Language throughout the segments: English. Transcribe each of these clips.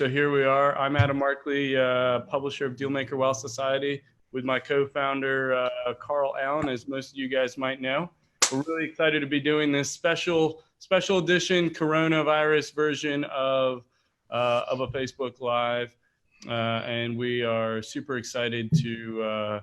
So here we are. I'm Adam Markley, publisher of Dealmaker Wealth Society, with my co-founder, Carl Allen, as most of you guys might know. We're really excited to be doing this special edition coronavirus version of a Facebook Live. And we are super excited to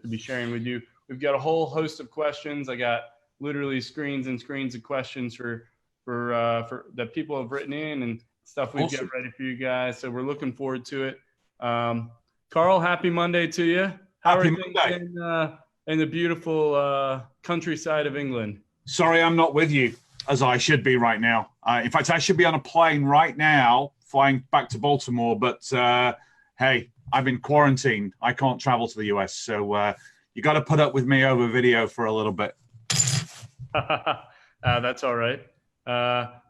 be sharing with you. We've got a whole host of questions. I got literally screens and screens of questions for that people have written in and stuff we've got ready for you guys. So we're looking forward to it. Carl, happy Monday to you. How are things in the beautiful countryside of England? Sorry, I'm not with you as I should be right now. In fact, I should be on a plane right now flying back to Baltimore. But hey, I've been quarantined. I can't travel to the US. So you got to put up with me over video for a little bit. That's all right.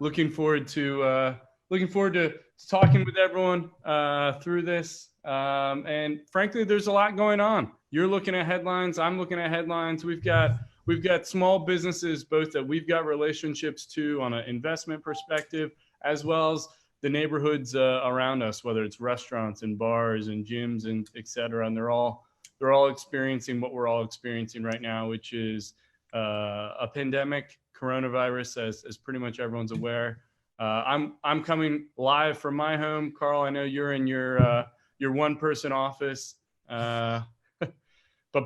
Looking forward to talking with everyone through this. And frankly, there's a lot going on. You're looking at headlines. I'm looking at headlines. We've got small businesses, both that we've got relationships to on an investment perspective, as well as the neighborhoods around us, whether it's restaurants and bars and gyms and et cetera. And they're all experiencing what we're all experiencing right now, which is a pandemic, coronavirus, as pretty much everyone's aware. I'm coming live from my home. Carl, I know you're in your one-person office, but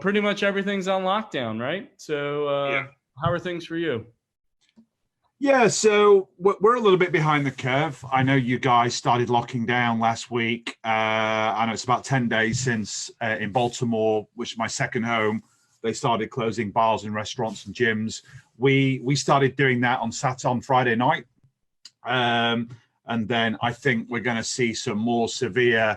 pretty much everything's on lockdown, right? So How are things for you? Yeah, so we're a little bit behind the curve. I know you guys started locking down last week. I know it's about 10 days since in Baltimore, which is my second home, they started closing bars and restaurants and gyms. We started doing that on Friday night. And then I think we're going to see some more severe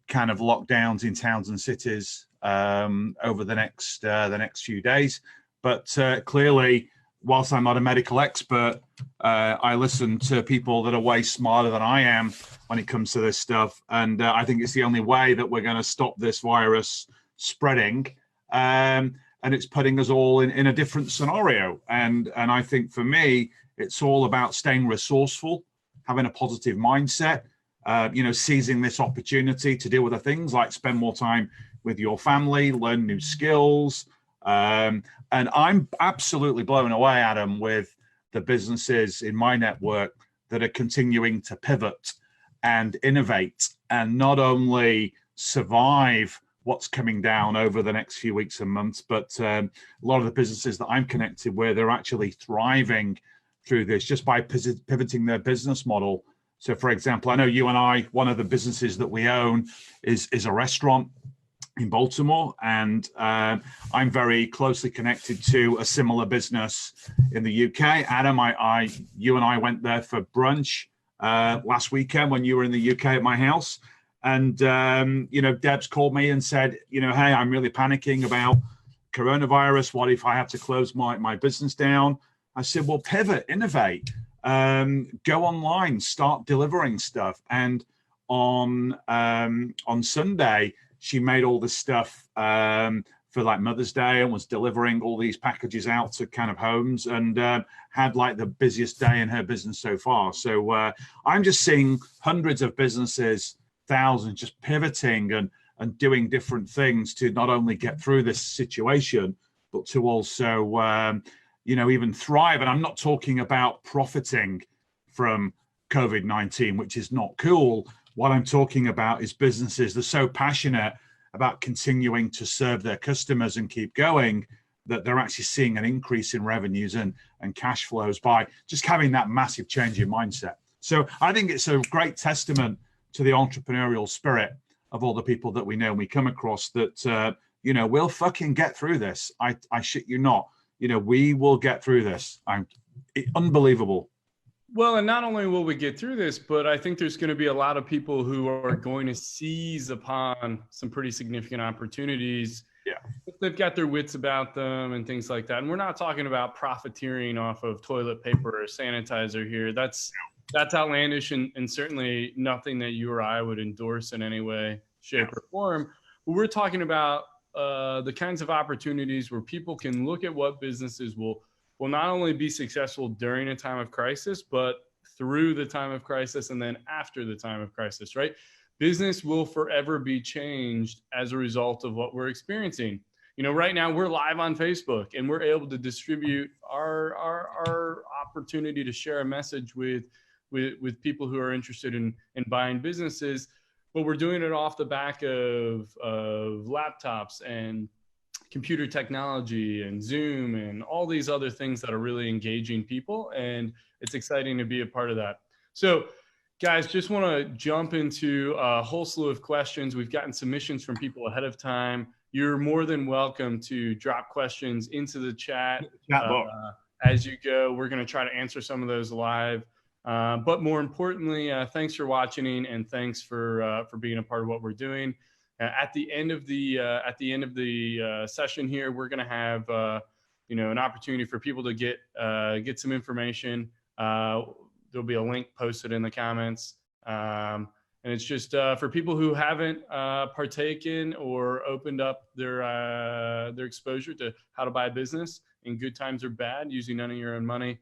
kind of lockdowns in towns and cities over the next few days. But clearly, whilst I'm not a medical expert, I listen to people that are way smarter than I am when it comes to this stuff. And I think it's the only way that we're going to stop this virus spreading. And it's putting us all in a different scenario. And I think for me, it's all about staying resourceful, having a positive mindset, seizing this opportunity to deal with the things like spend more time with your family, learn new skills. And I'm absolutely blown away, Adam, with the businesses in my network that are continuing to pivot and innovate and not only survive what's coming down over the next few weeks and months, but a lot of the businesses that I'm connected with are actually thriving through this just by pivoting their business model. So, for example, I know you and I, one of the businesses that we own is a restaurant in Baltimore, and I'm very closely connected to a similar business in the UK. Adam, you and I went there for brunch last weekend when you were in the UK at my house. And, Deb's called me and said, hey, I'm really panicking about coronavirus. What if I have to close my business down? I said, well, pivot, innovate, go online, start delivering stuff. And on Sunday, she made all this stuff for like Mother's Day and was delivering all these packages out to kind of homes and had like the busiest day in her business so far. So I'm just seeing hundreds of businesses, thousands just pivoting and doing different things to not only get through this situation, but to also, even thrive. And I'm not talking about profiting from COVID-19, which is not cool. What I'm talking about is businesses that are so passionate about continuing to serve their customers and keep going that they're actually seeing an increase in revenues and cash flows by just having that massive change in mindset. So I think it's a great testament to the entrepreneurial spirit of all the people that we know and we come across that, we'll fucking get through this. I shit you not. We will get through this. Unbelievable. Well, and not only will we get through this, but I think there's going to be a lot of people who are going to seize upon some pretty significant opportunities. Yeah. If they've got their wits about them and things like that. And we're not talking about profiteering off of toilet paper or sanitizer here. That's outlandish and certainly nothing that you or I would endorse in any way, shape, or form. But we're talking about the kinds of opportunities where people can look at what businesses will not only be successful during a time of crisis, but through the time of crisis and then after the time of crisis, right? Business will forever be changed as a result of what we're experiencing. Right now we're live on Facebook and we're able to distribute our opportunity to share a message with people who are interested in buying businesses, but we're doing it off the back of laptops and computer technology and Zoom and all these other things that are really engaging people. And it's exciting to be a part of that. So guys, just want to jump into a whole slew of questions. We've gotten submissions from people ahead of time. You're more than welcome to drop questions into the chat as you go. We're going to try to answer some of those live. But more importantly, thanks for watching and thanks for being a part of what we're doing. At the end of the session here, we're going to have an opportunity for people to get some information. There'll be a link posted in the comments, and it's just for people who haven't partaken or opened up their exposure to how to buy a business in good times or bad using none of your own money.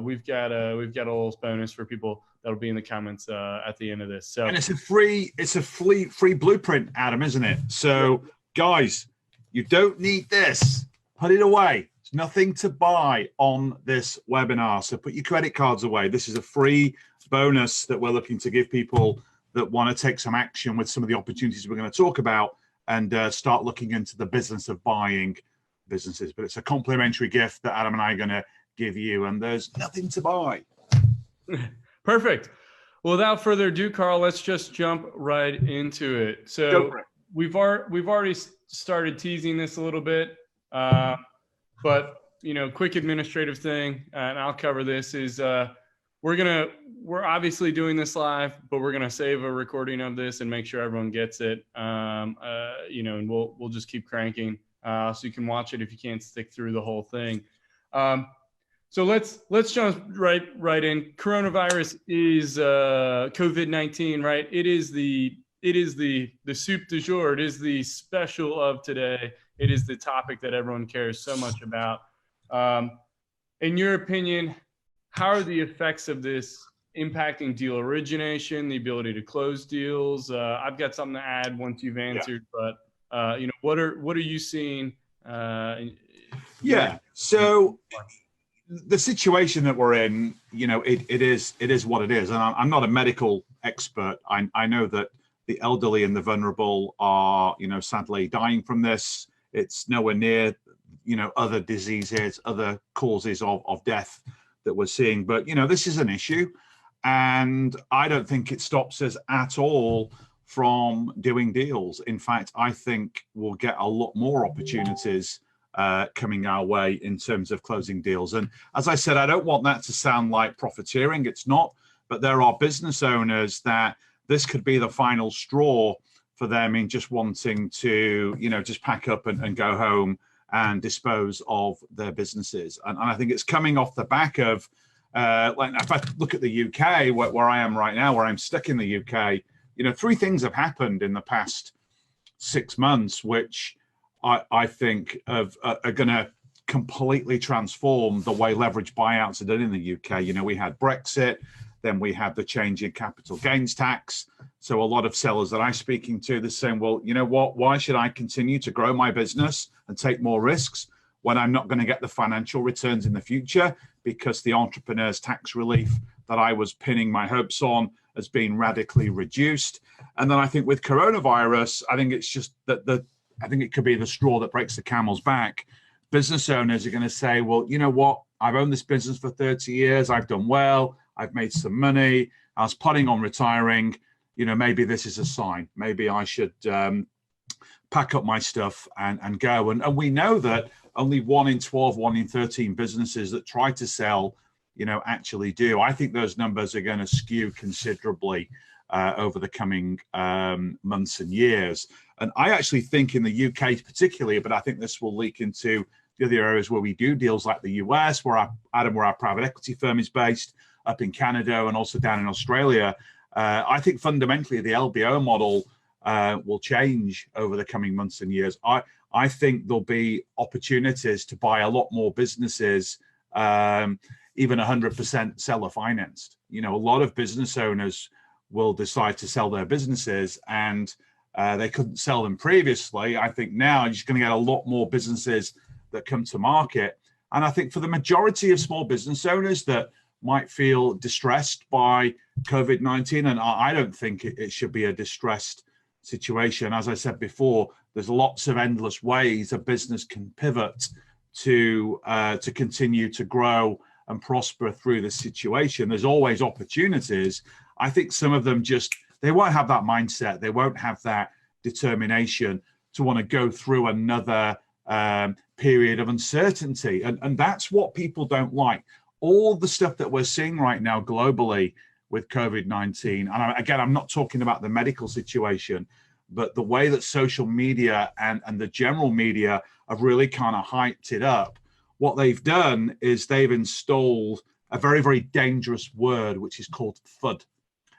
We've got a little bonus for people that'll be in the comments at the end of this. So, and it's a free blueprint, Adam, isn't it? So, guys, you don't need this. Put it away. There's nothing to buy on this webinar. So put your credit cards away. This is a free bonus that we're looking to give people that want to take some action with some of the opportunities we're going to talk about and start looking into the business of buying businesses. But it's a complimentary gift that Adam and I are going to give you, and there's nothing to buy. Perfect. Well, without further ado, Carl, let's just jump right into it. So we've already started teasing this a little bit, but quick administrative thing, and I'll cover this, is we're obviously doing this live, but we're gonna save a recording of this and make sure everyone gets it. And we'll just keep cranking, so you can watch it if you can't stick through the whole thing. So let's jump right in. Coronavirus is COVID-19, right? It is the soup du jour. It is the special of today. It is the topic that everyone cares so much about. In your opinion, how are the effects of this impacting deal origination, the ability to close deals? I've got something to add once you've answered, but what are you seeing? So the situation that we're in, it is what it is. And I'm not a medical expert. I know that the elderly and the vulnerable are, sadly dying from this. It's nowhere near, other diseases, other causes of death that we're seeing. But, this is an issue. And I don't think it stops us at all from doing deals. In fact, I think we'll get a lot more opportunities coming our way in terms of closing deals. And as I said, I don't want that to sound like profiteering. It's not, but there are business owners that this could be the final straw for them in just wanting to, just pack up and go home and dispose of their businesses. And I think it's coming off the back of, like if I look at the UK, where I am right now, where I'm stuck in the UK, three things have happened in the past 6 months, which I think are going to completely transform the way leverage buyouts are done in the UK. We had Brexit, then we had the change in capital gains tax. So a lot of sellers that I'm speaking to, they're saying, well, you know what, why should I continue to grow my business and take more risks when I'm not going to get the financial returns in the future because the entrepreneur's tax relief that I was pinning my hopes on has been radically reduced. And then I think with coronavirus, I think it's just that I think it could be the straw that breaks the camel's back. Business owners are going to say, well, you know what? I've owned this business for 30 years. I've done well. I've made some money. I was planning on retiring. Maybe this is a sign. Maybe I should pack up my stuff and go. And we know that only 1 in 12, 1 in 13 businesses that try to sell, actually do. I think those numbers are going to skew considerably over the coming months and years. And I actually think in the UK particularly, but I think this will leak into the other areas where we do deals like the US, where our private equity firm is based, up in Canada and also down in Australia. I think fundamentally the LBO model will change over the coming months and years. I think there'll be opportunities to buy a lot more businesses, even 100% seller financed. You know, a lot of business owners will decide to sell their businesses, and they couldn't sell them previously. I think now you're just going to get a lot more businesses that come to market. And I think for the majority of small business owners that might feel distressed by COVID-19, and I don't think it should be a distressed situation. As I said before, there's lots of endless ways a business can pivot to continue to grow and prosper through this situation. There's always opportunities. I think some of them they won't have that mindset. They won't have that determination to want to go through another period of uncertainty. And that's what people don't like. All the stuff that we're seeing right now globally with COVID-19, and again, I'm not talking about the medical situation, but the way that social media and the general media have really kind of hyped it up. What they've done is they've installed a very, very dangerous word, which is called FUD.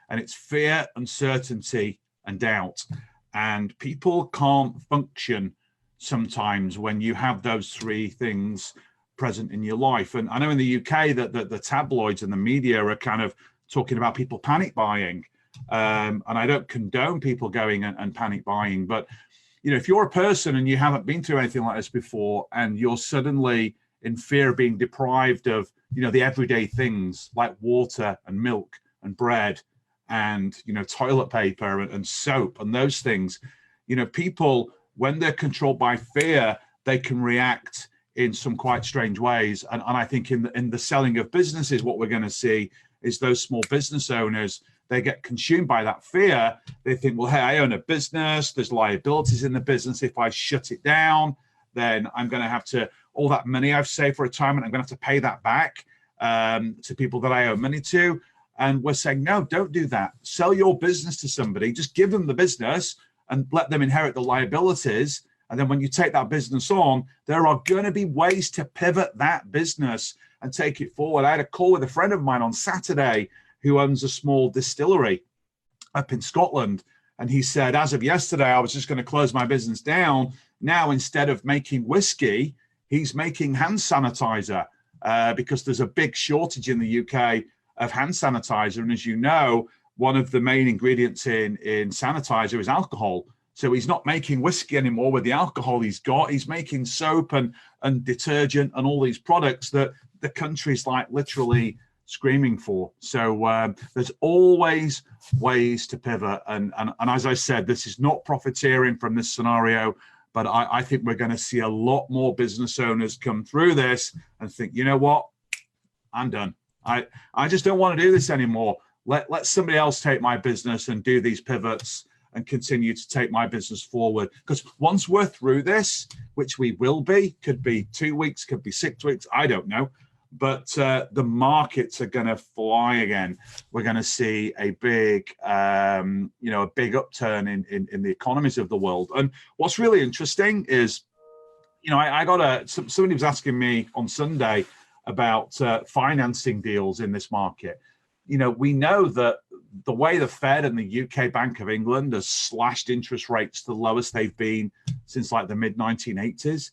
And it's fear, uncertainty, and doubt. And people can't function sometimes when you have those three things present in your life. And I know in the UK that the tabloids and the media are kind of talking about people panic buying. And I don't condone people going and panic buying. But, you know, if you're a person and you haven't been through anything like this before, and you're suddenly in fear of being deprived of, you know, the everyday things like water and milk and bread and, you know, toilet paper and soap and those things, you know, people, when they're controlled by fear, they can react in some quite strange ways. And I think in the selling of businesses, what we're going to see is those small business owners, they get consumed by that fear. They think, well, hey, I own a business. There's liabilities in the business. If I shut it down, then I'm going to have to, all that money I've saved for retirement, I'm going to have to pay that back to people that I owe money to. And we're saying, no, don't do that. Sell your business to somebody. Just give them the business and let them inherit the liabilities. And then when you take that business on, there are going to be ways to pivot that business and take it forward. I had a call with a friend of mine on Saturday who owns a small distillery up in Scotland. And he said, as of yesterday, I was just going to close my business down. Now, instead of making whiskey, he's making hand sanitizer because there's a big shortage in the UK of hand sanitizer. And as you know, one of the main ingredients in sanitizer is alcohol. So he's not making whiskey anymore with the alcohol he's got. He's making soap and detergent and all these products that the country's like literally screaming for. So there's always ways to pivot. And as I said, this is not profiteering from this scenario, but I think we're going to see a lot more business owners come through this and think, you know what, I'm done. I just don't want to do this anymore. Let somebody else take my business and do these pivots and continue to take my business forward. Because once we're through this, which we will be, could be 2 weeks, could be 6 weeks, I don't know. But the markets are going to fly again. We're going to see a big, a big upturn in the economies of the world. And what's really interesting is, you know, I got somebody was asking me on Sunday about financing deals in this market. You know, we know that the way the Fed and the UK Bank of England has slashed interest rates to the lowest they've been since like the mid-1980s.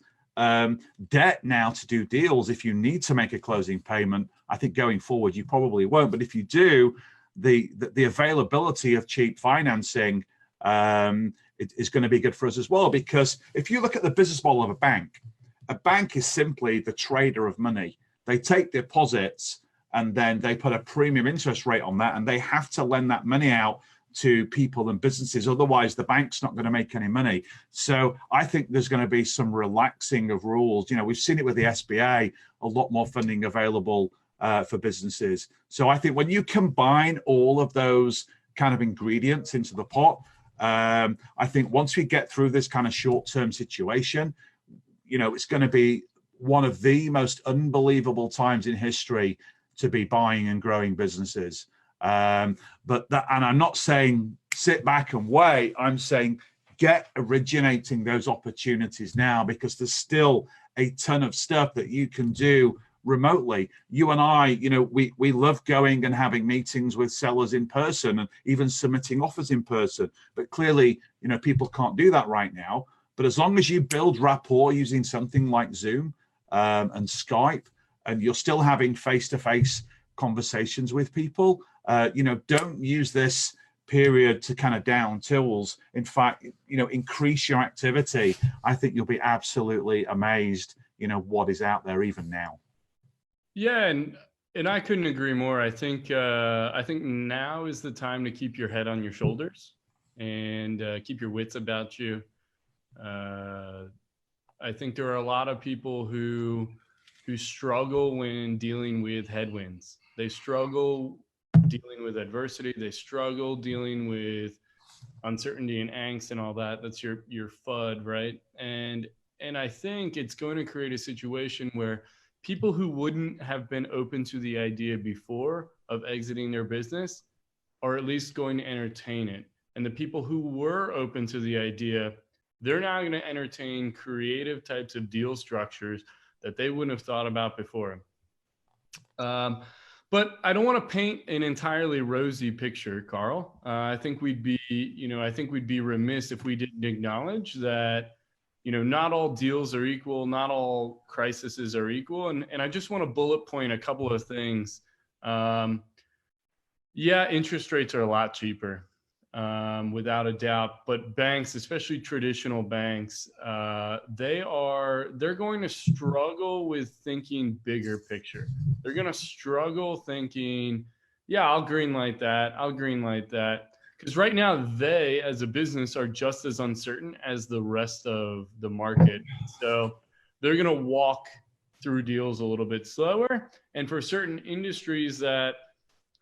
Debt now to do deals, if you need to make a closing payment, I think going forward you probably won't. But if you do, the availability of cheap financing is going to be good for us as well. Because if you look at the business model of a bank is simply the trader of money. They take deposits and then they put a premium interest rate on that, and they have to lend that money out to people and businesses. Otherwise, the bank's not going to make any money. So I think there's going to be some relaxing of rules. You know, we've seen it with the SBA, a lot more funding available for businesses. So I think when you combine all of those kind of ingredients into the pot, I think once we get through this kind of short-term situation, you know, it's going to be one of the most unbelievable times in history to be buying and growing businesses. And I'm not saying sit back and wait. I'm saying get originating those opportunities now, because there's still a ton of stuff that you can do remotely. You and I, you know, we love going and having meetings with sellers in person and even submitting offers in person. But clearly, you know, people can't do that right now. But as long as you build rapport using something like Zoom and Skype, and you're still having face-to-face conversations with people, don't use this period to kind of down tools. In fact, increase your activity. I think you'll be absolutely amazed, what is out there even now. Yeah, and I couldn't agree more. I think now is the time to keep your head on your shoulders and keep your wits about you. I think there are a lot of people who struggle when dealing with headwinds. They struggle dealing with adversity. They struggle dealing with uncertainty and angst and all that. That's your FUD, right? And I think it's going to create a situation where people who wouldn't have been open to the idea before of exiting their business are at least going to entertain it. And the people who were open to the idea, they're now going to entertain creative types of deal structures that they wouldn't have thought about before. But I don't want to paint an entirely rosy picture, Carl. I think we'd be remiss if we didn't acknowledge that, not all deals are equal, not all crises are equal. And I just want to bullet point a couple of things. Interest rates are a lot cheaper, without a doubt. But banks, especially traditional banks, they're going to struggle with thinking bigger picture. They're going to struggle thinking, I'll greenlight that. Because right now they, as a business, are just as uncertain as the rest of the market. So they're going to walk through deals a little bit slower. And for certain industries that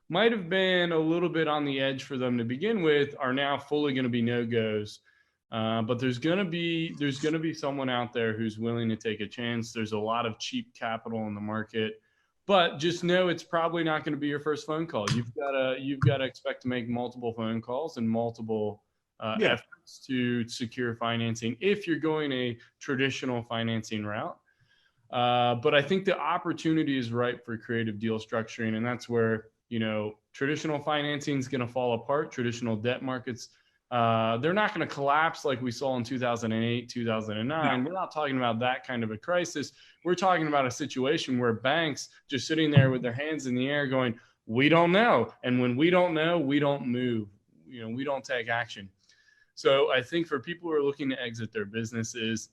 might have been a little bit on the edge for them to begin with, are now fully going to be no-goes. But there's going to be someone out there who's willing to take a chance. There's a lot of cheap capital in the market. But just know it's probably not going to be your first phone call. You've got to expect to make multiple phone calls and multiple efforts to secure financing if you're going a traditional financing route. But I think the opportunity is ripe for creative deal structuring, and that's where traditional financing is going to fall apart. Traditional debt markets, they're not going to collapse like we saw in 2008, 2009. We're not talking about that kind of a crisis. We're talking about a situation where banks just sitting there with their hands in the air going, we don't know. And when we don't know, we don't move. We don't take action. So I think for people who are looking to exit their businesses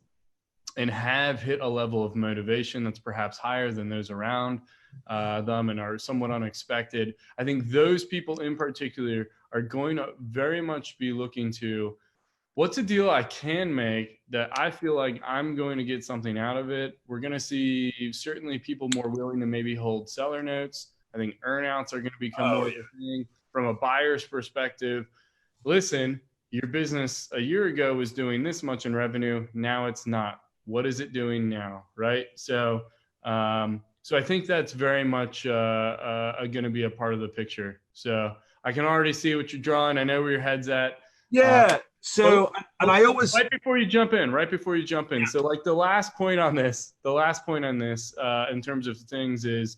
and have hit a level of motivation that's perhaps higher than those around them and are somewhat unexpected, I think those people in particular are going to very much be looking to, what's a deal I can make that I feel like I'm going to get something out of it? We're going to see certainly people more willing to maybe hold seller notes. I think earnouts are going to become more of a thing from a buyer's perspective. Listen, your business a year ago was doing this much in revenue. Now it's not. What is it doing now? Right. So I think that's very much going to be a part of the picture. So I can already see what you're drawing. I know where your head's at. And I always, right before you jump in. So like the last point on this, in terms of things is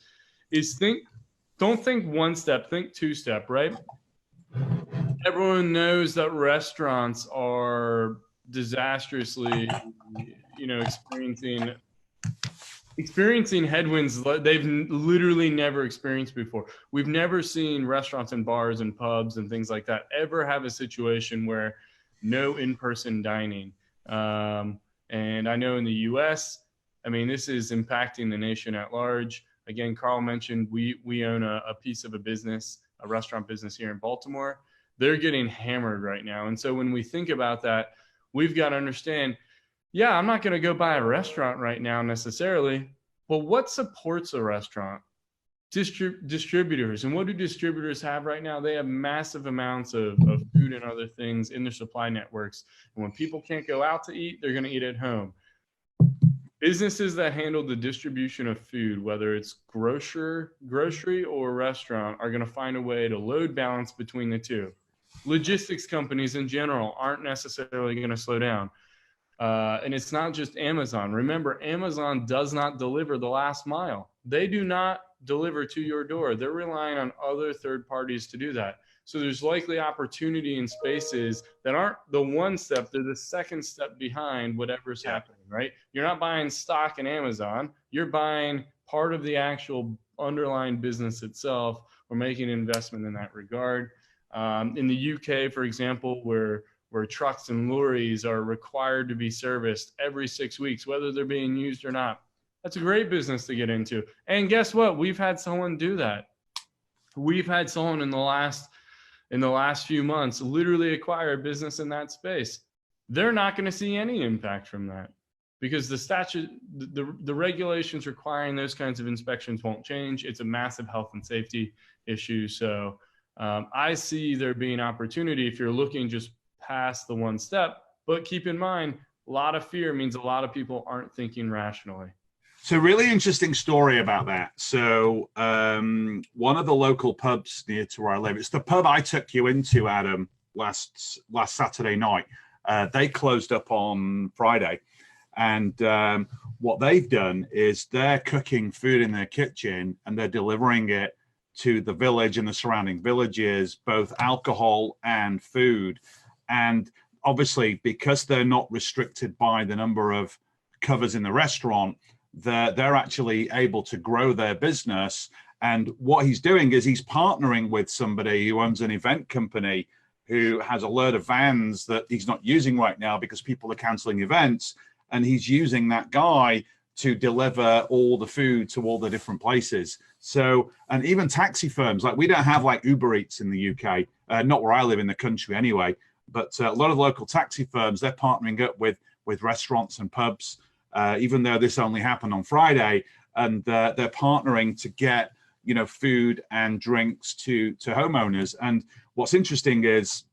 don't think one step, think two step, right? Everyone knows that restaurants are disastrously, experiencing headwinds they've literally never experienced before. We've never seen restaurants and bars and pubs and things like that ever have a situation where no in-person dining. And I know in the US, this is impacting the nation at large. Again, Carl mentioned we own a piece of a restaurant business here in Baltimore. They're getting hammered right now. And so when we think about that, we've got to understand, I'm not going to go buy a restaurant right now necessarily, but what supports a restaurant? Distributors. And what do distributors have right now? They have massive amounts of food and other things in their supply networks. And when people can't go out to eat, they're going to eat at home. Businesses that handle the distribution of food, whether it's grocery or restaurant, are going to find a way to load balance between the two. Logistics companies in general aren't necessarily going to slow down. And it's not just Amazon. Remember, Amazon does not deliver the last mile. They do not deliver to your door. They're relying on other third parties to do that. So there's likely opportunity in spaces that aren't the one step, they're the second step behind whatever's happening, right? You're not buying stock in Amazon. You're buying part of the actual underlying business itself, or making an investment in that regard. In the UK, for example, where trucks and lorries are required to be serviced every 6 weeks, whether they're being used or not. That's a great business to get into. And guess what? We've had someone do that. We've had someone in the last few months literally acquire a business in that space. They're not going to see any impact from that because the regulations requiring those kinds of inspections won't change. It's a massive health and safety issue. So I see there being opportunity if you're looking just past the one step, but keep in mind, a lot of fear means a lot of people aren't thinking rationally. So really interesting story about that. So one of the local pubs near to where I live, it's the pub I took you into, Adam, last Saturday night. They closed up on Friday. And what they've done is they're cooking food in their kitchen and they're delivering it to the village and the surrounding villages, both alcohol and food. And obviously, because they're not restricted by the number of covers in the restaurant, they're actually able to grow their business. And what he's doing is he's partnering with somebody who owns an event company who has a load of vans that he's not using right now because people are canceling events. And he's using that guy to deliver all the food to all the different places. So, and even taxi firms, like we don't have like Uber Eats in the UK, not where I live in the country anyway, but a lot of local taxi firms, they're partnering up with restaurants and pubs, even though this only happened on Friday, and they're partnering to get, food and drinks to homeowners. And what's interesting is,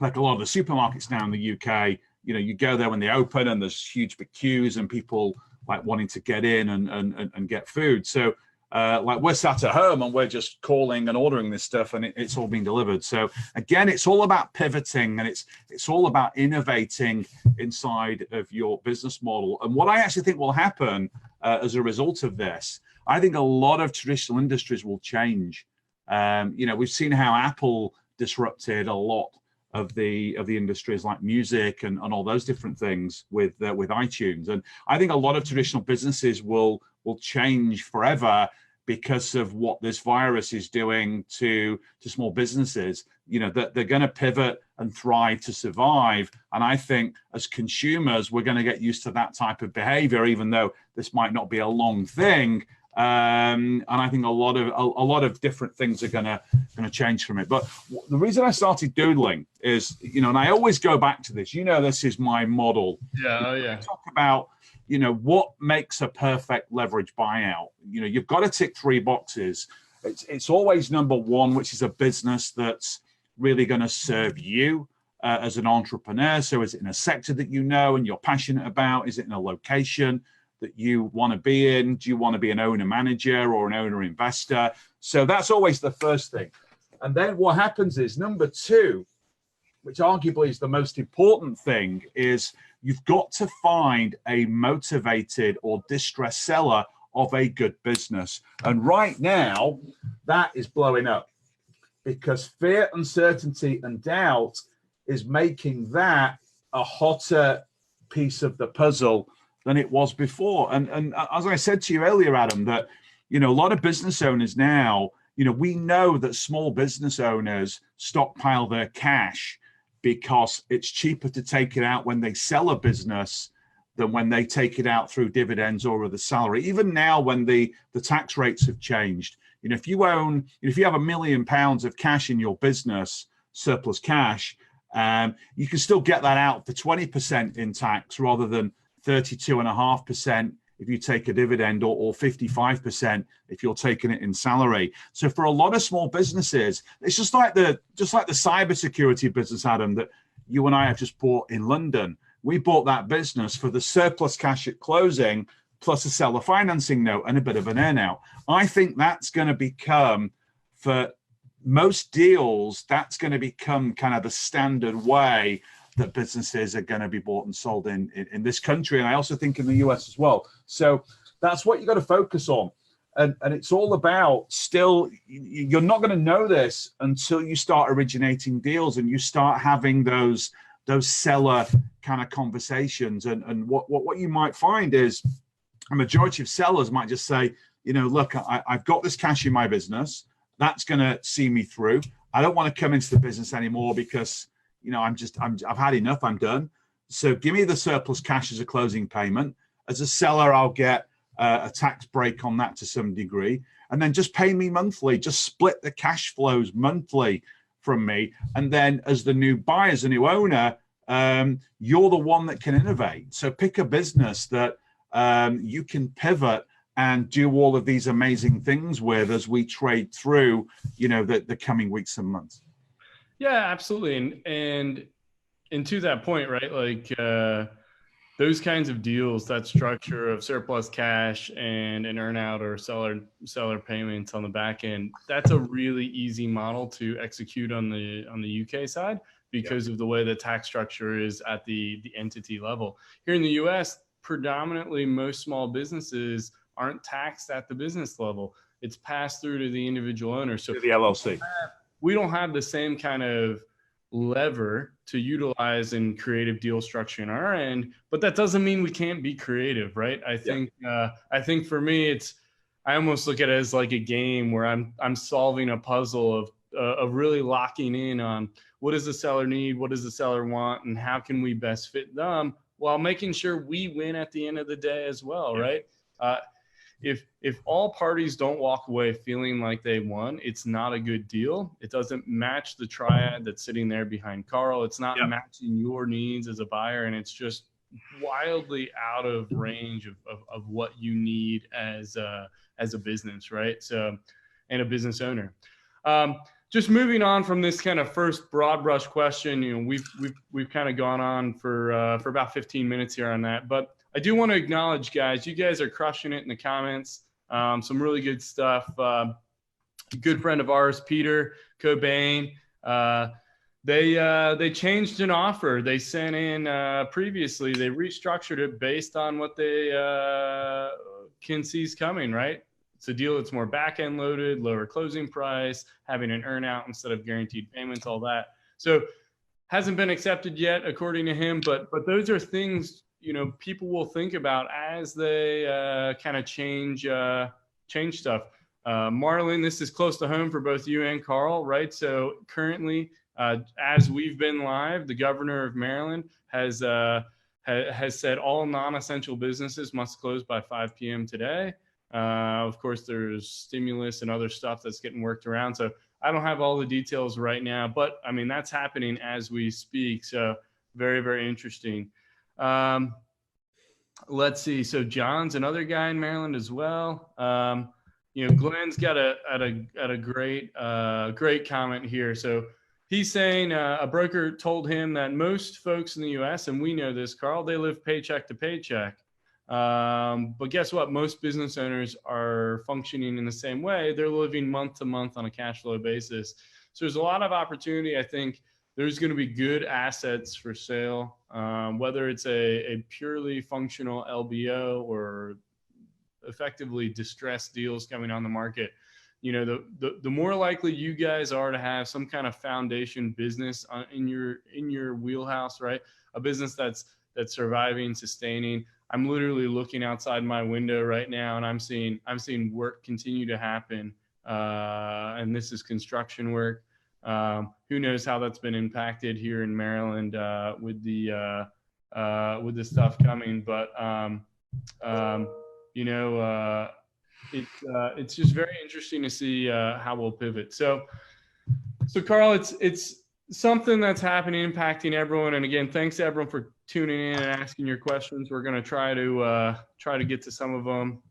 like a lot of the supermarkets now in the UK, you go there when they open and there's huge big queues and people like wanting to get in and get food. So like we're sat at home and we're just calling and ordering this stuff and it's all being delivered. So again, it's all about pivoting and it's all about innovating inside of your business model. And what I actually think will happen as a result of this, I think a lot of traditional industries will change. We've seen how Apple disrupted a lot of the industries like music and all those different things with iTunes. And I think a lot of traditional businesses will change forever because of what this virus is doing to small businesses. That they're going to pivot and thrive to survive. And I think as consumers, we're going to get used to that type of behavior, even though this might not be a long thing. And I think a lot of different things are gonna change from it. But the reason I started doodling is, and I always go back to this. This is my model. Yeah, oh yeah. Talk about, what makes a perfect leverage buyout. You've got to tick 3 boxes. It's always number one, which is a business that's really going to serve you as an entrepreneur. So is it in a sector that and you're passionate about? Is it in a location that you want to be in? Do you want to be an owner manager or an owner investor? So that's always the first thing. And then what happens is number 2, which arguably is the most important thing, is you've got to find a motivated or distressed seller of a good business. And right now that is blowing up because fear, uncertainty, and doubt is making that a hotter piece of the puzzle than it was before. And as I said to you earlier, Adam, that, a lot of business owners now, we know that small business owners stockpile their cash because it's cheaper to take it out when they sell a business than when they take it out through dividends or other salary. Even now when the tax rates have changed, if you have £1 million of cash in your business, surplus cash, you can still get that out for 20% in tax rather than 32.5% if you take a dividend or 55% if you're taking it in salary. So for a lot of small businesses, it's just like the cybersecurity business, Adam, that you and I have just bought in London. We bought that business for the surplus cash at closing plus a seller financing note and a bit of an earnout. I think that's going to become, for most deals, that's going to become kind of the standard way that businesses are going to be bought and sold in this country. And I also think in the US as well. So that's what you got to focus on. And it's all about, still, you're not going to know this until you start originating deals and you start having those seller kind of conversations. And what you might find is a majority of sellers might just say, look, I've got this cash in my business. That's going to see me through. I don't want to come into the business anymore because, I've had enough. I'm done. So give me the surplus cash as a closing payment. As a seller, I'll get a tax break on that to some degree. And then just pay me monthly. Just split the cash flows monthly from me. And then as the new buyer, as a new owner, you're the one that can innovate. So pick a business that you can pivot and do all of these amazing things with as we trade through, the coming weeks and months. Yeah, absolutely. And to that point, right? Like those kinds of deals, that structure of surplus cash and an earnout or seller payments on the back end, that's a really easy model to execute on the UK side because of the way the tax structure is at the entity level. Here in the US, predominantly most small businesses aren't taxed at the business level. It's passed through to the individual owner. So the LLC. We don't have the same kind of lever to utilize in creative deal structure on our end, but that doesn't mean we can't be creative, right? I think for me, I almost look at it as like a game where I'm solving a puzzle of really locking in on what does the seller need, what does the seller want, and how can we best fit them while making sure we win at the end of the day as well, right? If all parties don't walk away feeling like they won, it's not a good deal. It doesn't match the triad that's sitting there behind Carl. It's not matching your needs as a buyer, and it's just wildly out of range of what you need as a business, right? So, and a business owner. Just moving on from this kind of first broad brush question, we've kind of gone on for about 15 minutes here on that, but I do want to acknowledge, guys, you guys are crushing it in the comments. Some really good stuff. A good friend of ours, Peter Cobain, they changed an offer they sent in previously. They restructured it based on what they can see is coming, right? It's a deal that's more back-end loaded, lower closing price, having an earnout instead of guaranteed payments, all that. So hasn't been accepted yet, according to him, but those are things people will think about as they kind of change stuff. Marlon, this is close to home for both you and Carl, right? So currently, as we've been live, the governor of Maryland has said all non-essential businesses must close by 5 p.m. today. Of course, there's stimulus and other stuff that's getting worked around. So I don't have all the details right now, but I mean, that's happening as we speak. So very, very interesting. Let's see. So John's another guy in Maryland as well. Glenn's got a great comment here. So he's saying a broker told him that most folks in the U.S., and we know this, Carl, they live paycheck to paycheck. But guess what? Most business owners are functioning in the same way. They're living month to month on a cash flow basis. So there's a lot of opportunity. I think there's going to be good assets for sale, whether it's a purely functional LBO or effectively distressed deals coming on the market. The more likely you guys are to have some kind of foundation business in your wheelhouse, right? A business that's surviving, sustaining. I'm literally looking outside my window right now, and I'm seeing work continue to happen, and this is construction work. Who knows how that's been impacted here in Maryland with the stuff coming, but it's just very interesting to see how we'll pivot. So Carl, it's something that's happening, impacting everyone. And again, thanks to everyone for tuning in and asking your questions. We're going to try to get to some of them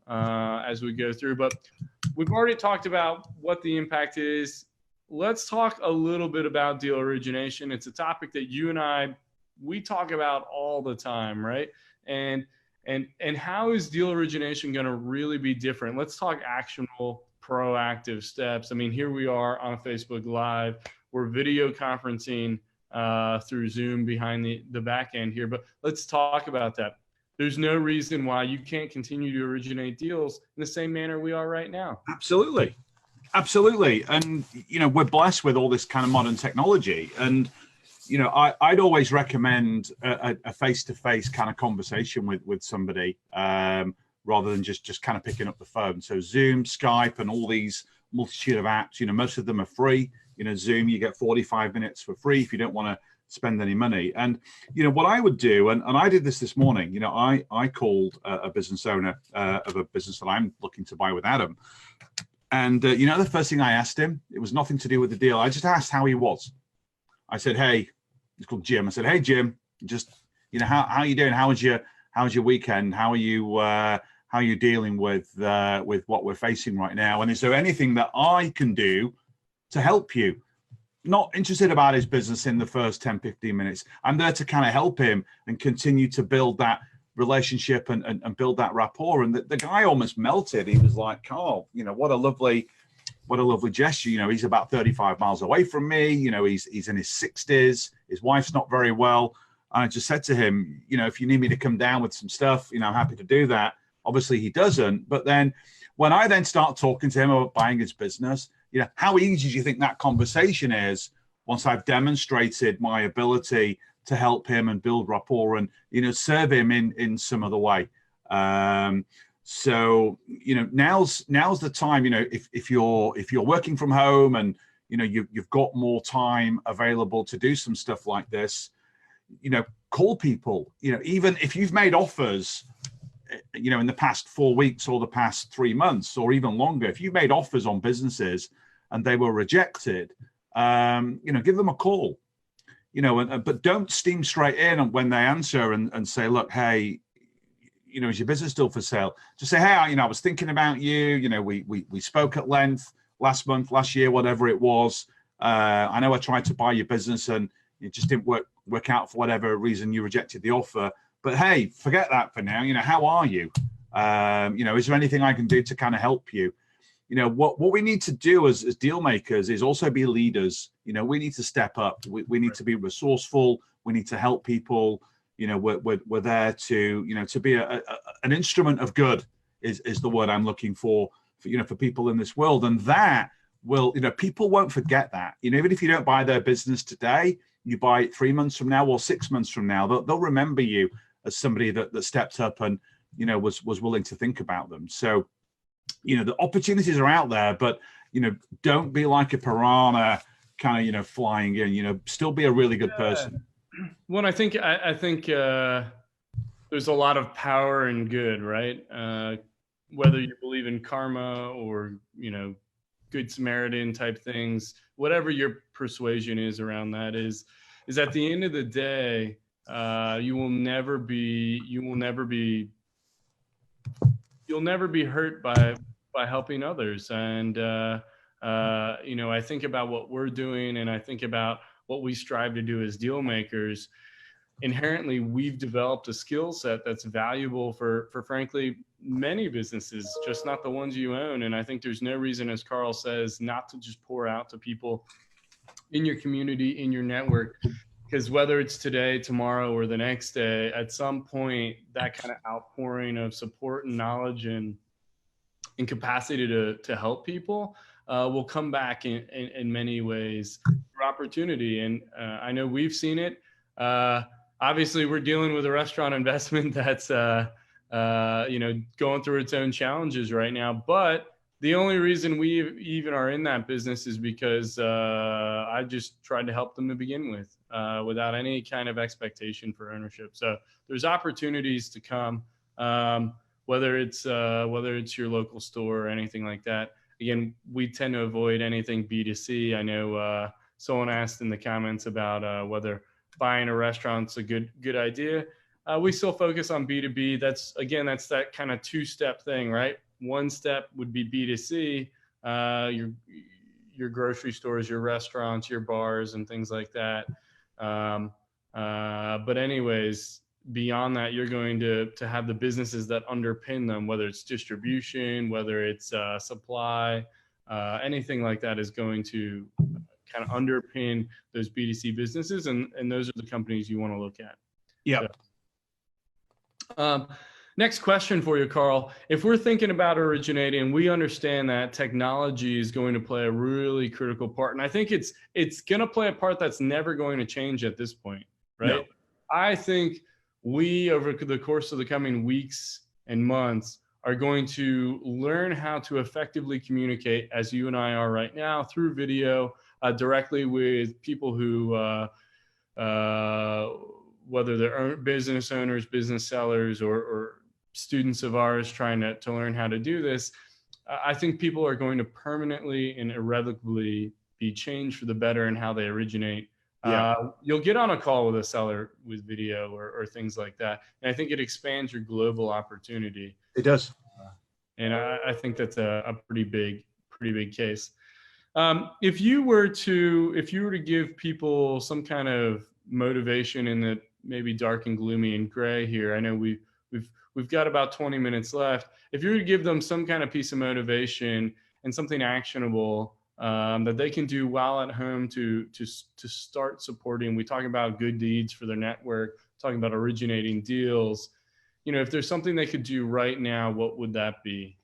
as we go through, but we've already talked about what the impact is. Let's talk a little bit about deal origination. It's a topic that you and we talk about all the time, right? And how is deal origination going to really be different? Let's talk actionable, proactive steps. I mean, here we are on a Facebook Live. We're video conferencing through Zoom behind the back end here, but let's talk about that. There's no reason why you can't continue to originate deals in the same manner we are right now. Absolutely. And, we're blessed with all this kind of modern technology. And, I'd always recommend a face-to-face kind of conversation with somebody rather than just kind of picking up the phone. So Zoom, Skype, and all these multitude of apps, most of them are free. Zoom, you get 45 minutes for free if you don't want to spend any money. And, what I would do, and I did this morning, I called a business owner of a business that I'm looking to buy with Adam. And, the first thing I asked him, it was nothing to do with the deal. I just asked how he was. I said, hey, he's called Jim. I said, hey, Jim, just, how are you doing? How's your weekend? How are you dealing with what we're facing right now? And is there anything that I can do to help you? Not interested about his business in the first 10, 15 minutes. I'm there to kind of help him and continue to build that relationship and build that rapport. And the guy almost melted. He was like, Carl, what a lovely gesture. He's about 35 miles away from me. He's in his 60s. His wife's not very well. And I just said to him, if you need me to come down with some stuff, I'm happy to do that. Obviously he doesn't. But then when I then start talking to him about buying his business, how easy do you think that conversation is once I've demonstrated my ability to help him and build rapport and, serve him in some other way? So, now's the time, if you're working from home and, you've got more time available to do some stuff like this, call people, even if you've made offers, in the past 4 weeks or the past 3 months or even longer, if you made offers on businesses and they were rejected, give them a call, but don't steam straight in when they answer and say, look, hey, is your business still for sale? Just say, hey, I was thinking about you. We spoke at length last month, last year, whatever it was. I know I tried to buy your business and it just didn't work out for whatever reason you rejected the offer. But hey, forget that for now. How are you? Is there anything I can do to kind of help you? What we need to do as deal makers is also be leaders. We need to step up. We need to be resourceful. We need to help people. We're there to, to be an instrument of good is the word I'm looking for people in this world. And that will, people won't forget that. Even if you don't buy their business today, you buy it 3 months from now or 6 months from now, they'll remember you as somebody that stepped up and, was willing to think about them. So, the opportunities are out there, but, don't be like a piranha kind of, flying in, still be a really good person. Well, I think there's a lot of power in good, right? Whether you believe in karma or, good Samaritan type things, whatever your persuasion is around that is at the end of the day, you'll never be hurt by helping others. And, I think about what we're doing and I think about what we strive to do as deal makers. Inherently, we've developed a skill set that's valuable for frankly, many businesses, just not the ones you own. And I think there's no reason, as Carl says, not to just pour out to people in your community, in your network, because whether it's today, tomorrow, or the next day, at some point, that kind of outpouring of support and knowledge and capacity to help people will come back in many ways through opportunity. And I know we've seen it. Obviously, we're dealing with a restaurant investment that's going through its own challenges right now. But the only reason we even are in that business is because I just tried to help them to begin with, without any kind of expectation for ownership. So there's opportunities to come, whether it's your local store or anything like that. Again, we tend to avoid anything B2C. I know someone asked in the comments about whether buying a restaurant's a good idea. We still focus on B2B. That's that kind of two-step thing, right? One step would be B2C, your grocery stores, your restaurants, your bars, and things like that. But anyways, beyond that, you're going to have the businesses that underpin them, whether it's distribution, whether it's supply, anything like that is going to kind of underpin those B2C businesses. And those are the companies you want to look at. Yeah. So, next question for you, Carl. If we're thinking about originating, we understand that technology is going to play a really critical part. And I think it's going to play a part that's never going to change at this point, right? No. I think we, over the course of the coming weeks and months, are going to learn how to effectively communicate, as you and I are right now, through video, directly with people who, whether they're business owners, business sellers, or students of ours trying to learn how to do this. I think people are going to permanently and irrevocably be changed for the better in how they originate. Yeah. You'll get on a call with a seller with video or things like that. And I think it expands your global opportunity. It does. And I think that's a pretty big case. If you were to give people some kind of motivation in the maybe dark and gloomy and gray here, I know we've got about 20 minutes left. If you were to give them some kind of piece of motivation and something actionable that they can do while at home to start supporting, we talk about good deeds for their network, talking about originating deals. If there's something they could do right now, what would that be?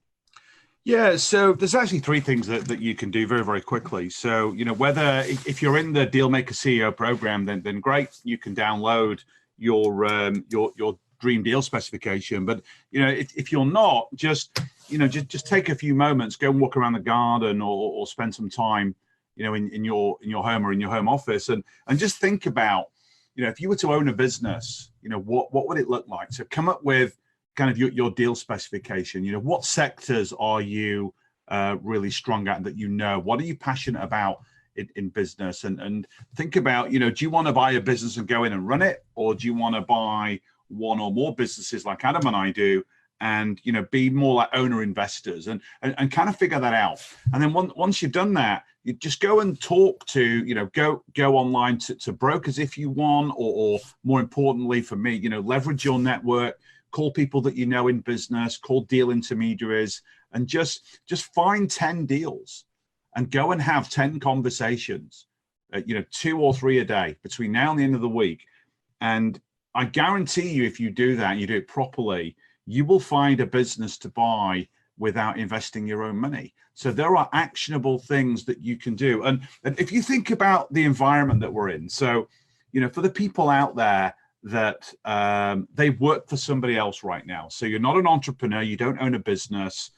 Yeah, so there's actually three things that you can do very, very quickly. So, whether if you're in the Dealmaker CEO program, then great, you can download your dream deal specification. But if you're not, just take a few moments, go and walk around the garden or spend some time, in your home or in your home office, and just think about, if you were to own a business, what would it look like? So come up with kind of your deal specification. What sectors are you really strong at that what are you passionate about in business? And think about, do you want to buy a business and go in and run it? Or do you want to buy one or more businesses like Adam and I do and, be more like owner investors and kind of figure that out. And then once you've done that, you just go and talk to, go online to brokers if you want, or more importantly for me, leverage your network, call people that in business, call deal intermediaries, and just find 10 deals and go and have 10 conversations, 2 or 3 a day between now and the end of the week. And I guarantee you, if you do that, you do it properly, you will find a business to buy without investing your own money. So there are actionable things that you can do. And if you think about the environment that we're in, so, for the people out there that they work for somebody else right now. So you're not an entrepreneur, you don't own a business,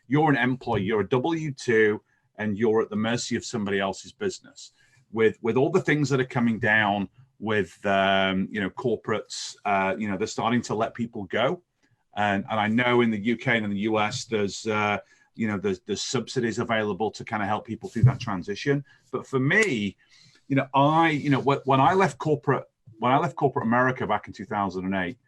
you're an employee, you're a W-2, and you're at the mercy of somebody else's business. With all the things that are coming down with, corporates, they're starting to let people go. And I know in the UK and in the US, there's subsidies available to kind of help people through that transition. But for me, when I left corporate America back in 2008,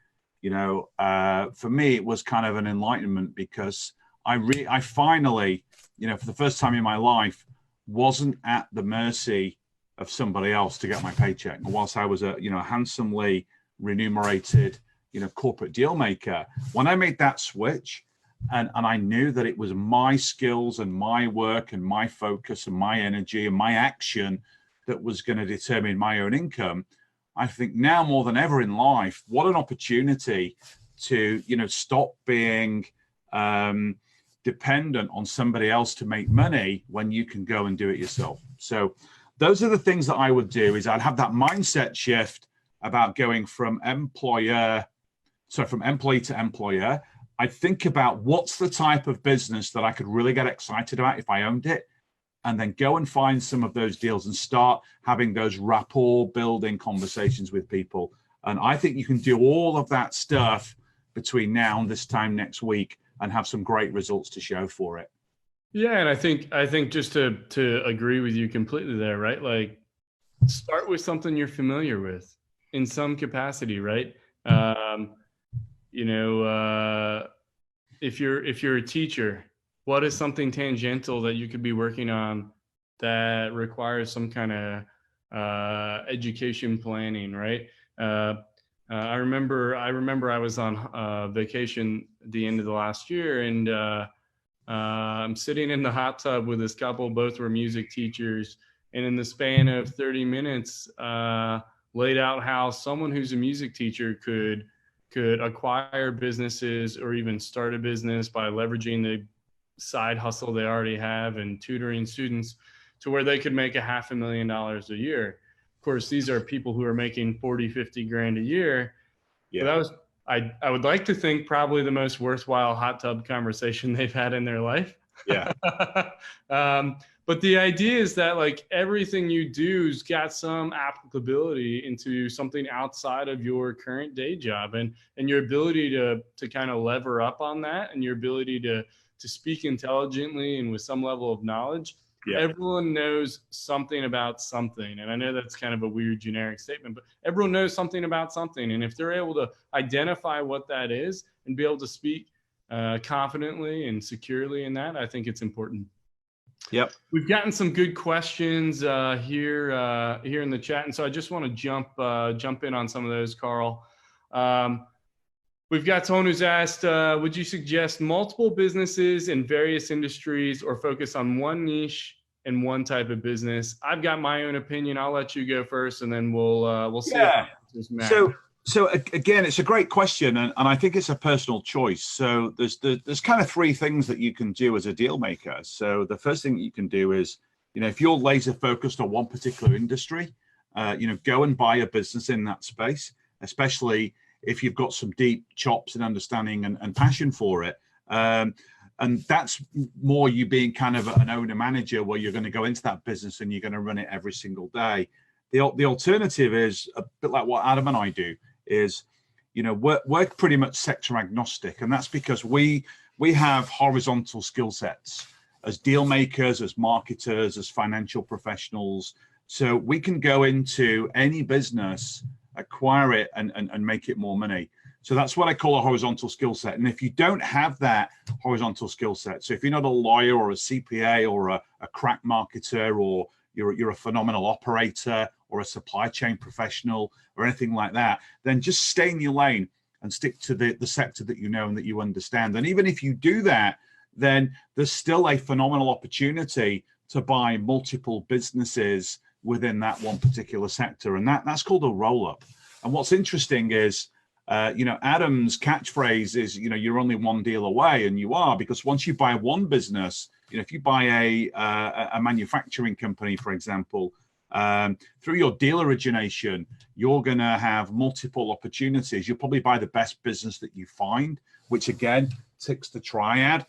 for me, it was kind of an enlightenment, because I finally, for the first time in my life, wasn't at the mercy of somebody else to get my paycheck. And whilst I was a handsomely remunerated, corporate deal maker, when I made that switch, and I knew that it was my skills and my work and my focus and my energy and my action that was going to determine my own income, I think now more than ever in life, what an opportunity to, stop being dependent on somebody else to make money when you can go and do it yourself. So those are the things that I would do. Is I'd have that mindset shift about going from employee to employer. I'd think about what's the type of business that I could really get excited about if I owned it, and then go and find some of those deals and start having those rapport building conversations with people. And I think you can do all of that stuff between now and this time next week and have some great results to show for it. Yeah. And I think just to agree with you completely there, right? Like, start with something you're familiar with in some capacity, right? If you're a teacher, what is something tangential that you could be working on that requires some kind of education planning, right? I remember I was on vacation at the end of the last year, and I'm sitting in the hot tub with this couple. Both were music teachers, and in the span of 30 minutes, laid out how someone who's a music teacher could acquire businesses or even start a business by leveraging the side hustle they already have and tutoring students to where they could make $500,000 a year. Of course, these are people who are making 40, 50 grand a year. Yeah. But I would like to think probably the most worthwhile hot tub conversation they've had in their life. Yeah. But the idea is that like everything you do's got some applicability into something outside of your current day job, and your ability to kind of lever up on that, and your ability to speak intelligently and with some level of knowledge. Yeah. Everyone knows something about something. And I know that's kind of a weird generic statement, but everyone knows something about something. And if they're able to identify what that is and be able to speak confidently and securely in that, I think it's important. Yep. We've gotten some good questions here in the chat. And so I just want to jump in on some of those, Carl. We've got someone who's asked, would you suggest multiple businesses in various industries or focus on one niche and one type of business? I've got my own opinion. I'll let you go first, and then we'll see. Yeah. So again, it's a great question, and I think it's a personal choice. So there's kind of three things that you can do as a deal maker. So the first thing that you can do is, if you're laser focused on one particular industry, go and buy a business in that space, especially if you've got some deep chops and understanding and passion for it. And that's more you being kind of an owner manager, where you're going to go into that business and you're going to run it every single day. The alternative is a bit like what Adam and I do, is, we're pretty much sector agnostic. And that's because we have horizontal skill sets as deal makers, as marketers, as financial professionals. So we can go into any business, acquire it, and make it more money. So that's what I call a horizontal skill set. And if you don't have that horizontal skill set, so if you're not a lawyer or a CPA or a crack marketer, or you're a phenomenal operator or a supply chain professional or anything like that, then just stay in your lane and stick to the sector that you know and that you understand. And even if you do that, then there's still a phenomenal opportunity to buy multiple businesses within that one particular sector. And that's called a roll-up. And what's interesting is, Adam's catchphrase is, you're only one deal away, and you are, because once you buy one business, if you buy a manufacturing company, for example, through your deal origination, you're going to have multiple opportunities. You'll probably buy the best business that you find, which again ticks the triad.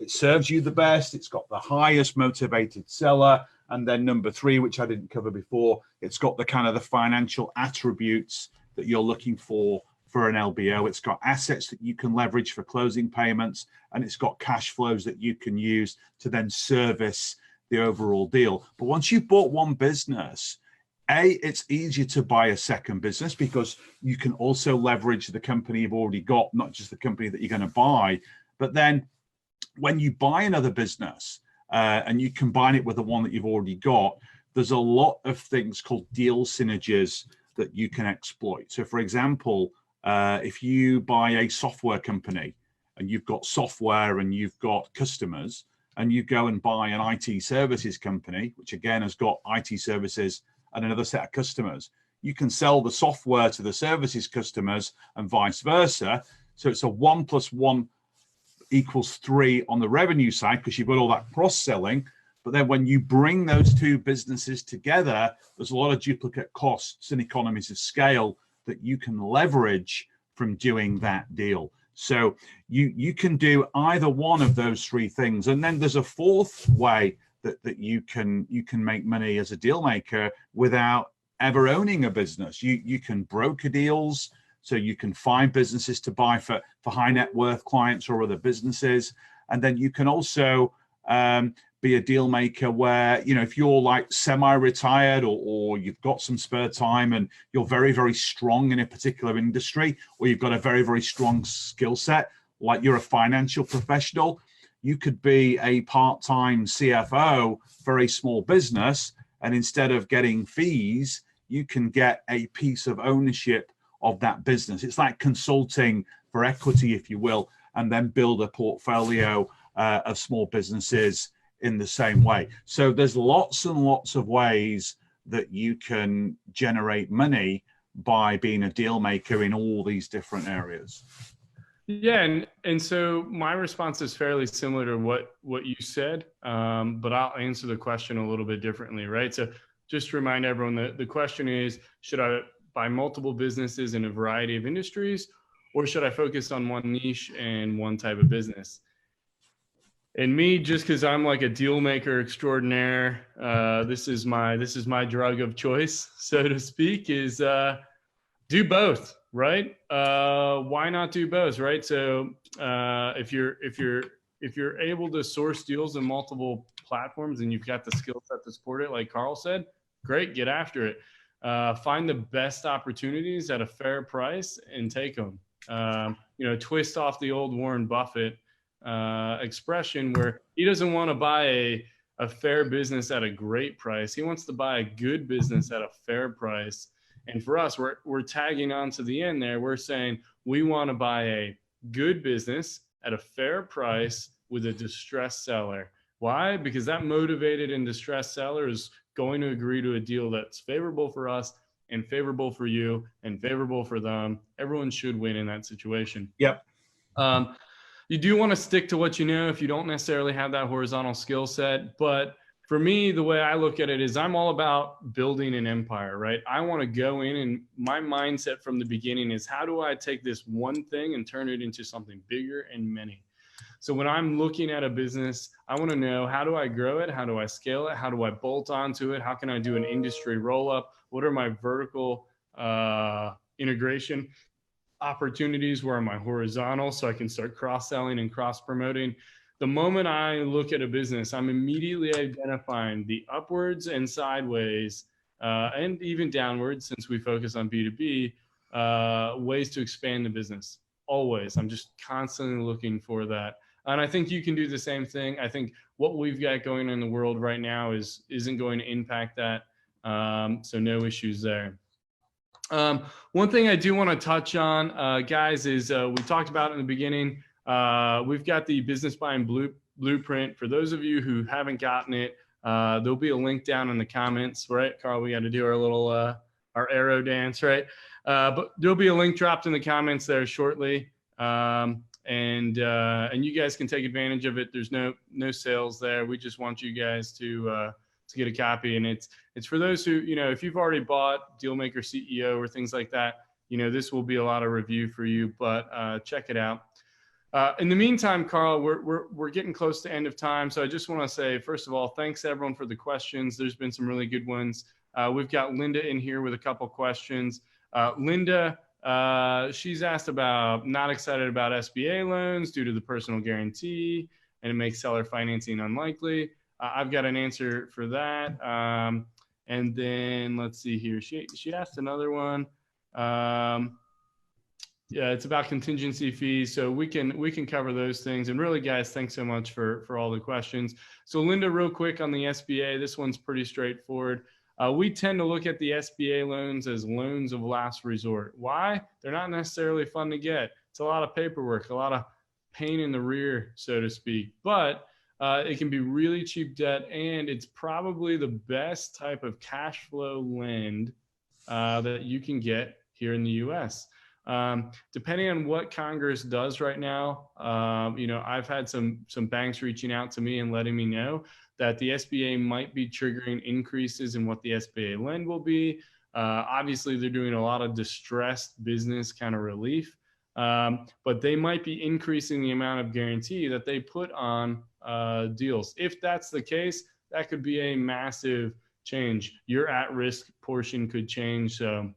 It serves you the best. It's got the highest motivated seller. And then number three, which I didn't cover before, it's got the kind of the financial attributes that you're looking for an LBO. It's got assets that you can leverage for closing payments, and it's got cash flows that you can use to then service the overall deal. But once you've bought one business, it's easier to buy a second business, because you can also leverage the company you've already got, not just the company that you're going to buy. But then when you buy another business and you combine it with the one that you've already got, there's a lot of things called deal synergies that you can exploit. So for example, if you buy a software company and you've got software and you've got customers, and you go and buy an IT services company, which again has got IT services and another set of customers, you can sell the software to the services customers and vice versa. So it's a 1 + 1 = 3 on the revenue side, because you've got all that cross-selling. But then when you bring those two businesses together, there's a lot of duplicate costs and economies of scale that you can leverage from doing that deal. So you can do either one of those three things. And then there's a fourth way that you can make money as a deal maker without ever owning a business. You can broker deals. So you can find businesses to buy for high net worth clients or other businesses. And then you can also be a deal maker where, if you're like semi-retired or you've got some spare time and you're very, very strong in a particular industry, or you've got a very, very strong skill set, like you're a financial professional, you could be a part-time CFO for a small business. And instead of getting fees, you can get a piece of ownership of that business. It's like consulting for equity, if you will, and then build a portfolio of small businesses in the same way. So there's lots and lots of ways that you can generate money by being a deal maker in all these different areas. Yeah, and so my response is fairly similar to what you said, but I'll answer the question a little bit differently, right? So just to remind everyone that the question is, should I buy multiple businesses in a variety of industries, or should I focus on one niche and one type of business? And me, just because I'm like a deal maker extraordinaire, this is my drug of choice, so to speak, is do both, right? Why not do both, right? So if you're able to source deals in multiple platforms and you've got the skill set to support it, like Carl said, great, get after it. Find the best opportunities at a fair price and take them. Twist off the old Warren Buffett expression where he doesn't want to buy a fair business at a great price. He wants to buy a good business at a fair price. And for us, we're tagging on to the end there. We're saying we want to buy a good business at a fair price with a distressed seller. Why? Because that motivated and distressed seller is going to agree to a deal that's favorable for us and favorable for you and favorable for them. Everyone should win in that situation. Yep. You do want to stick to what you know if you don't necessarily have that horizontal skill set. But for me, the way I look at it is I'm all about building an empire, right? I want to go in, and my mindset from the beginning is how do I take this one thing and turn it into something bigger and many? So when I'm looking at a business, I want to know, how do I grow it? How do I scale it? How do I bolt onto it? How can I do an industry roll up? What are my vertical integration opportunities? Where am I horizontal so I can start cross-selling and cross-promoting? The moment I look at a business, I'm immediately identifying the upwards and sideways and even downwards, since we focus on B2B, ways to expand the business. Always. I'm just constantly looking for that. And I think you can do the same thing. I think what we've got going on in the world right now isn't going to impact that. So no issues there. One thing I do want to touch on, guys, is we talked about in the beginning. We've got the business buying blueprint. For those of you who haven't gotten it, there'll be a link down in the comments, right? Carl, we got to do our little our arrow dance, right? But there'll be a link dropped in the comments there shortly, and you guys can take advantage of it. There's no sales there. We just want you guys to get a copy, and it's for those who, if you've already bought Dealmaker CEO or things like that, this will be a lot of review for you. But check it out. In the meantime, Carl, we're getting close to end of time, so I just want to say, first of all, thanks everyone for the questions. There's been some really good ones. We've got Linda in here with a couple questions. Linda, she's asked about not excited about SBA loans due to the personal guarantee, and it makes seller financing unlikely. I've got an answer for that. And then let's see here. She asked another one. Yeah, it's about contingency fees. So we can cover those things. And really, guys, thanks so much for all the questions. So Linda, real quick on the SBA, this one's pretty straightforward. We tend to look at the SBA loans as loans of last resort. Why? They're not necessarily fun to get. It's a lot of paperwork, a lot of pain in the rear, so to speak. But it can be really cheap debt, and it's probably the best type of cash flow lend that you can get here in the U.S. Depending on what Congress does right now, I've had some banks reaching out to me and letting me know that the SBA might be triggering increases in what the SBA lend will be. Obviously, they're doing a lot of distressed business kind of relief, but they might be increasing the amount of guarantee that they put on deals. If that's the case, that could be a massive change. Your at-risk portion could change. So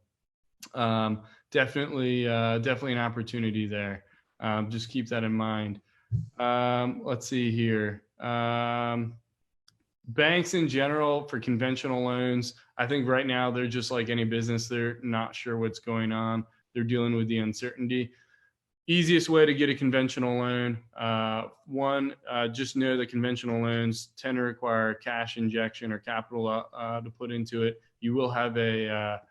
definitely an opportunity there. Just keep that in mind. Let's see here. Banks in general for conventional loans, I think right now they're just like any business. They're not sure what's going on. They're dealing with the uncertainty. Easiest way to get a conventional loan, just know that conventional loans tend to require cash injection or capital to put into it. You will have a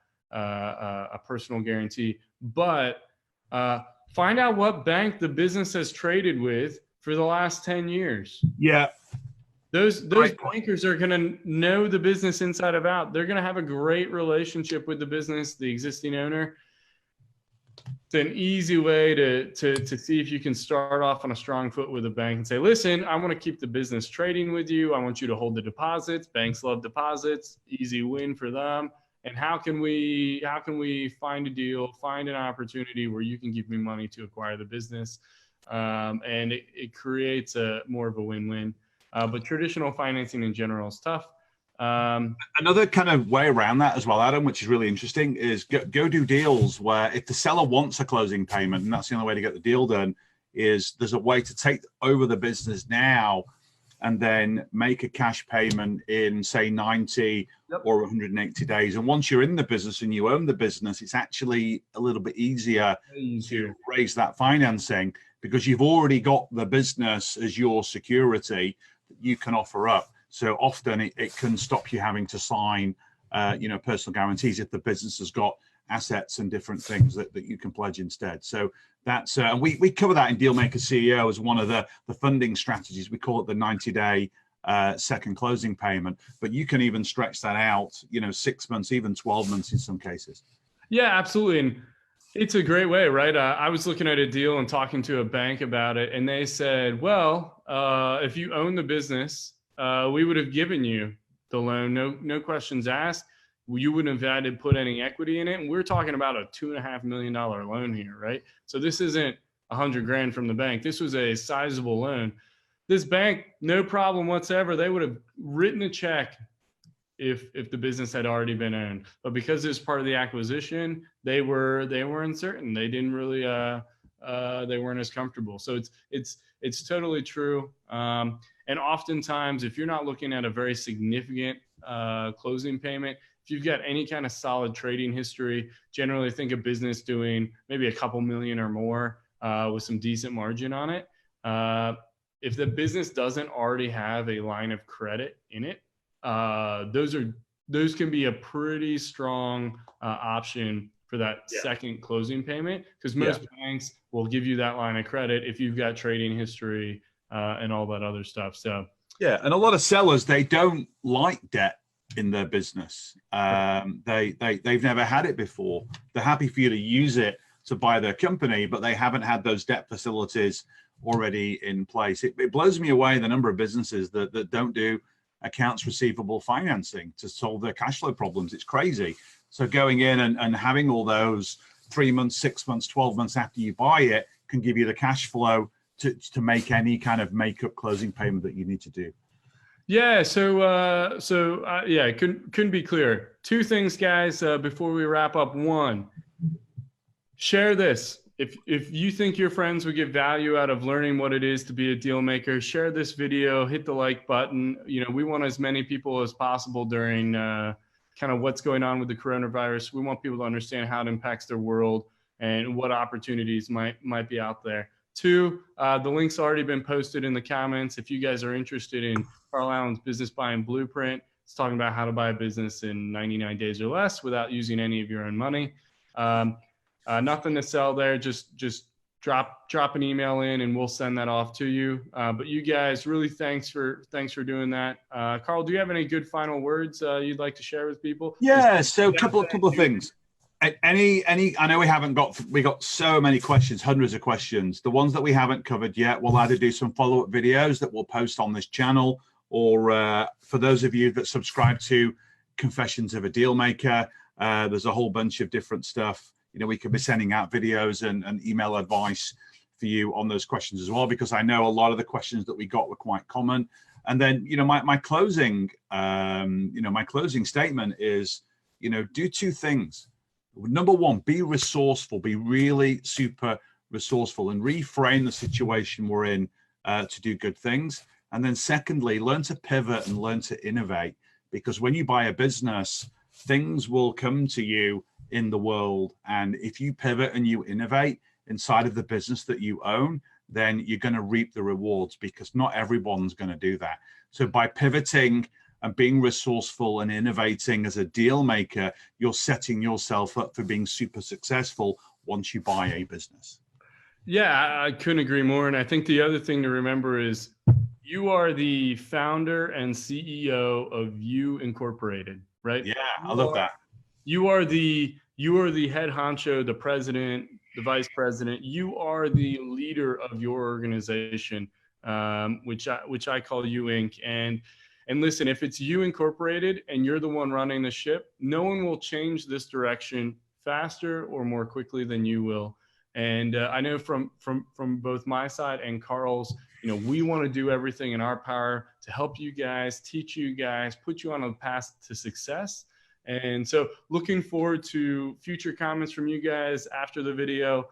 personal guarantee, but find out what bank the business has traded with for the last 10 years. Yeah. Those bankers are going to know the business inside and out. They're going to have a great relationship with the business, the existing owner. It's an easy way to see if you can start off on a strong foot with a bank and say, listen, I want to keep the business trading with you. I want you to hold the deposits. Banks love deposits. Easy win for them. and how can we find a deal, find an opportunity where you can give me money to acquire the business, and it creates a more of a win-win. But traditional financing in general is tough. Another kind of way around that as well, Adam, which is really interesting, is go do deals where if the seller wants a closing payment, and that's the only way to get the deal done, is there's a way to take over the business now and then make a cash payment in, say, 90 or 180 days. And once you're in the business and you own the business, it's actually a little bit easier to raise that financing because you've already got the business as your security that you can offer up. So often it can stop you having to sign, personal guarantees if the business has got assets and different things that you can pledge instead. So that's, and we cover that in Dealmaker CEO as one of the funding strategies. We call it the 90-day second closing payment, but you can even stretch that out, 6 months, even 12 months in some cases. Yeah, absolutely. And it's a great way, right? I was looking at a deal and talking to a bank about it, and they said, well, if you own the business, we would have given you the loan, no questions asked. You wouldn't have had to put any equity in it. And we're talking about a $2.5 million loan here, right? So this isn't $100,000 from the bank. This was a sizable loan. This bank, no problem whatsoever. They would have written a check if the business had already been owned. But because it's part of the acquisition, they were uncertain. They didn't really they weren't as comfortable. So it's totally true. And oftentimes, if you're not looking at a very significant closing payment, if you've got any kind of solid trading history, generally think a business doing maybe a couple million or more with some decent margin on it. If the business doesn't already have a line of credit in it, those can be a pretty strong option for that second closing payment, because most banks will give you that line of credit if you've got trading history and all that other stuff. So yeah, and a lot of sellers, they don't like debt in their business. They've never had it before. They're happy for you to use it to buy their company, but they haven't had those debt facilities already in place. It blows me away the number of businesses that don't do accounts receivable financing to solve their cash flow problems. It's crazy. So going in and having all those 3 months, 6 months, 12 months after you buy it can give you the cash flow to make any kind of makeup closing payment that you need to do. Yeah. Yeah, couldn't be clearer. Two things, guys, before we wrap up. One, share this. If you think your friends would get value out of learning what it is to be a deal maker, share this video, hit the like button. We want as many people as possible during kind of what's going on with the coronavirus. We want people to understand how it impacts their world and what opportunities might be out there. Two, the link's already been posted in the comments. If you guys are interested in Carl Allen's business buying blueprint, it's talking about how to buy a business in 99 days or less without using any of your own money. Nothing to sell there. Just drop an email in and we'll send that off to you. But you guys, really thanks for doing that. Carl, do you have any good final words you'd like to share with people? Yeah. So a couple of things. Any, I know we got so many questions, hundreds of questions. The ones that we haven't covered yet, we'll either do some follow-up videos that we'll post on this channel, or for those of you that subscribe to Confessions of a Dealmaker, there's a whole bunch of different stuff. We could be sending out videos and email advice for you on those questions as well, because I know a lot of the questions that we got were quite common. And then, my closing, my closing statement is, do two things. Number one, be resourceful, be really super resourceful and reframe the situation we're in to do good things. And then secondly, learn to pivot and learn to innovate, because when you buy a business, things will come to you in the world. And if you pivot and you innovate inside of the business that you own, then you're going to reap the rewards, because not everyone's going to do that. So by pivoting and being resourceful and innovating as a deal maker, you're setting yourself up for being super successful once you buy a business. Yeah, I couldn't agree more. And I think the other thing to remember is you are the founder and CEO of You Incorporated, right? Yeah, I love that. You are the head honcho, the president, the vice president. You are the leader of your organization, which I call You Inc. And listen, if it's you incorporated and you're the one running the ship, no one will change this direction faster or more quickly than you will. And I know from both my side and Carl's, we want to do everything in our power to help you guys, teach you guys, put you on a path to success. And so looking forward to future comments from you guys after the video.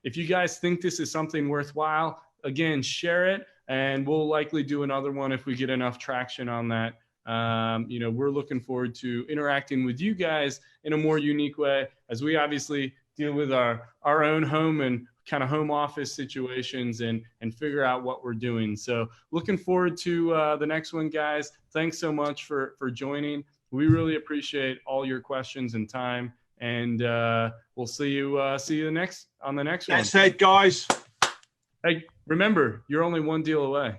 If you guys think this is something worthwhile, again, share it, and we'll likely do another one if we get enough traction on that. We're looking forward to interacting with you guys in a more unique way, as we obviously deal with our own home and kind of home office situations and figure out what we're doing. So looking forward to the next one, guys. Thanks so much for joining. We really appreciate all your questions and time, and we'll see you on the next one. That's it, guys. Hey, remember, you're only one deal away.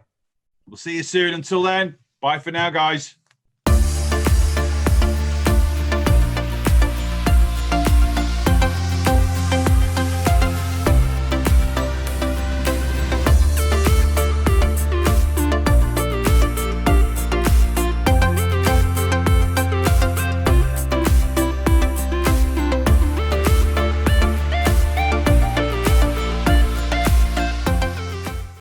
We'll see you soon. Until then, bye for now, guys.